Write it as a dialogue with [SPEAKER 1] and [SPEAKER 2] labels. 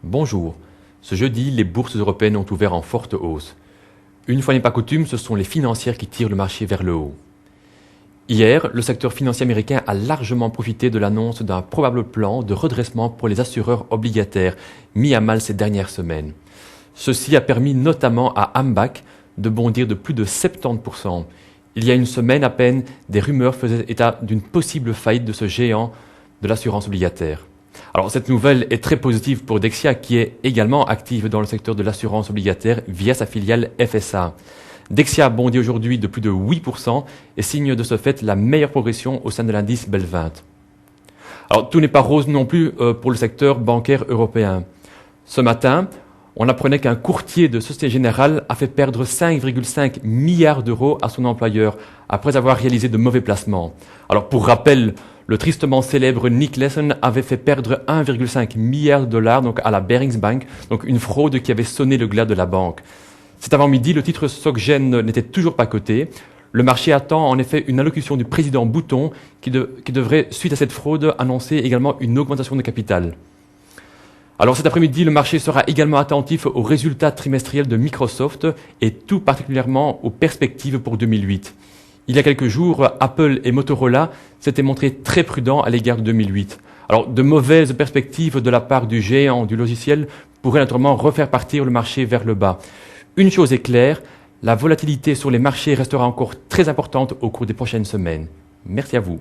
[SPEAKER 1] Bonjour. Ce jeudi, les bourses européennes ont ouvert en forte hausse. Une fois n'est pas coutume, ce sont les financières qui tirent le marché vers le haut. Hier, le secteur financier américain a largement profité de l'annonce d'un probable plan de redressement pour les assureurs obligataires, mis à mal ces dernières semaines. Ceci a permis notamment à Ambac de bondir de plus de 70%. Il y a une semaine à peine, des rumeurs faisaient état d'une possible faillite de ce géant de l'assurance obligataire. Alors cette nouvelle est très positive pour Dexia qui est également active dans le secteur de l'assurance obligataire via sa filiale FSA. Dexia bondit aujourd'hui de plus de 8% et signe de ce fait la meilleure progression au sein de l'indice BEL 20. Alors tout n'est pas rose non plus pour le secteur bancaire européen. Ce matin, on apprenait qu'un courtier de Société Générale a fait perdre 5,5 milliards d'euros à son employeur après avoir réalisé de mauvais placements. Alors pour rappel, le tristement célèbre Nick Leeson avait fait perdre 1,5 milliard de dollars donc à la Barings Bank, donc une fraude qui avait sonné le glas de la banque. Cet avant-midi, le titre SocGen n'était toujours pas coté. Le marché attend en effet une allocution du président Bouton qui devrait, suite à cette fraude, annoncer également une augmentation de capital. Alors cet après-midi, le marché sera également attentif aux résultats trimestriels de Microsoft et tout particulièrement aux perspectives pour 2008. Il y a quelques jours, Apple et Motorola s'étaient montrés très prudents à l'égard de 2008. Alors de mauvaises perspectives de la part du géant du logiciel pourraient naturellement refaire partir le marché vers le bas. Une chose est claire, la volatilité sur les marchés restera encore très importante au cours des prochaines semaines. Merci à vous.